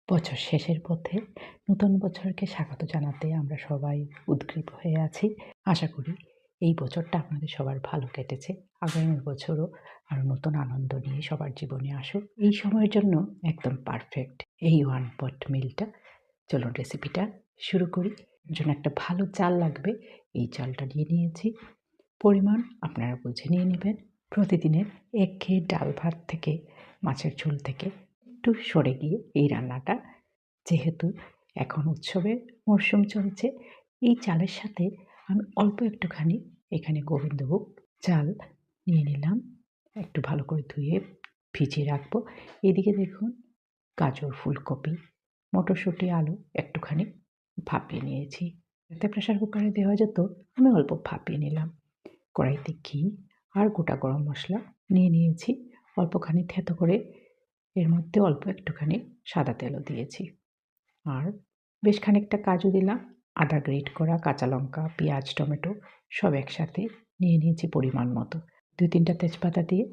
বছর শেষের পথে নতুন বছরকে স্বাগত জানাতে আমরা সবাই উদগ্রীব হয়ে আছি। আশা করি এই বছরটা আপনাদের সবার ভালো কেটেছে। আগামী বছরও আরও নতুন আনন্দ নিয়ে সবার জীবনে আসুক। এই সময়ের জন্য একদম পারফেক্ট এই ওয়ান পট মিলটা। চলুন রেসিপিটা শুরু করি। এর জন্য একটা ভালো চাল লাগবে। এই চালটা নিয়ে নিয়েছি। পরিমাণ আপনারা বুঝে নিয়ে নেবেন। প্রতিদিনের একঘেয়ে ডাল ভাত থেকে, মাছের ঝোল থেকে একটু সরে গিয়ে এই রান্নাটা, যেহেতু এখন উৎসবের মরশুম চলছে, এই চালের সাথে আমি অল্প একটুখানি এখানে গোবিন্দভোগ চাল নিয়ে নিলাম। একটু ভালো করে ধুয়ে ভিজিয়ে রাখবো। এদিকে দেখুন গাজর, ফুলকপি, মটরশুঁটি, আলু একটুখানি ভাপিয়ে নিয়েছি। যাতে প্রেশার কুকারে দেওয়া যেত, আমি অল্প ভাপিয়ে নিলাম। কড়াইতে ঘি আর গোটা গরম মশলা নিয়ে নিয়েছি। অল্পখানি থেতো করে এর মধ্যে অল্প একটুখানি সাদা তেলও দিয়েছি। আর বেশ খানিকটা কাজু দিলাম, আদা গ্রেট করা, কাঁচা লঙ্কা, পেঁয়াজ, টমেটো সব একসাথে নিয়ে নিয়েছি পরিমাণ মতো। 2-3টা তেজপাতা দিয়ে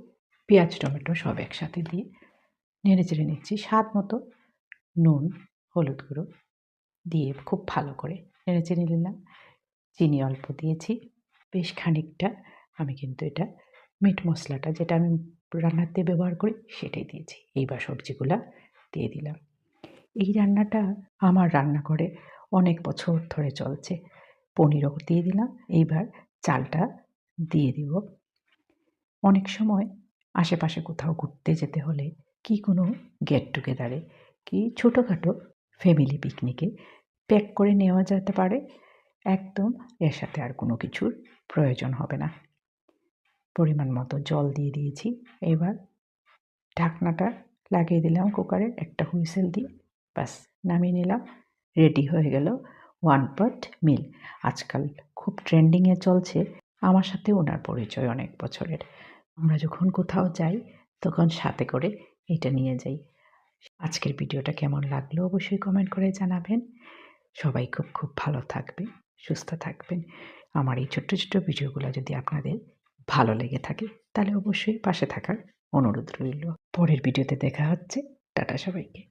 পেঁয়াজ, টমেটো সব একসাথে দিয়ে নেড়ে চেড়ে নিচ্ছি। স্বাদ মতো নুন, হলুদ গুঁড়ো দিয়ে খুব ভালো করে নেড়ে চেড়ে নিলাম। চিনি অল্প দিয়েছি। বেশ খানিকটা আমি কিন্তু এটা মিট মশলাটা যেটা আমি রান্নাতে ব্যবহার করি সেটাই দিয়েছি। এইবার সবজিগুলা দিয়ে দিলাম। এই রান্নাটা আমার রান্নাঘরে অনেক বছর ধরে চলছে। পনিরও দিয়ে দিলাম। এইবার চালটা দিয়ে দিব। অনেক সময় আশেপাশে কোথাও ঘুরতে যেতে হলে, কি কোনো গেট টুগেদারে, কি ছোটোখাটো ফ্যামিলি পিকনিকে প্যাক করে নেওয়া যেতে পারে। একদম এর সাথে আর কোনো কিছুর প্রয়োজন হবে না। পরিমাণ মতো জল দিয়ে দিয়েছি। এবার ঢাকনাটা লাগিয়ে দিলাম কুকারে, একটা হুইসেল দিয়ে ব্যাস নামিয়ে নিলাম। রেডি হয়ে গেল ওয়ান পট মিল। আজকাল খুব ট্রেন্ডিংয়ে চলছে। আমার সাথে ওনার পরিচয় অনেক বছরের। আমরা যখন কোথাও যাই তখন সাথে করে এটা নিয়ে যাই। আজকের ভিডিওটা কেমন লাগলো অবশ্যই কমেন্ট করে জানাবেন। সবাই খুব খুব ভালো থাকবেন, সুস্থ থাকবেন। আমার এই ছোট্ট ছোট্ট ভিডিওগুলো যদি আপনাদের ভালো লেগে থাকে তাহলে অবশ্যই পাশে থাকার অনুরোধ রইল। পরের ভিডিওতে দেখা হচ্ছে। টাটা সবাইকে।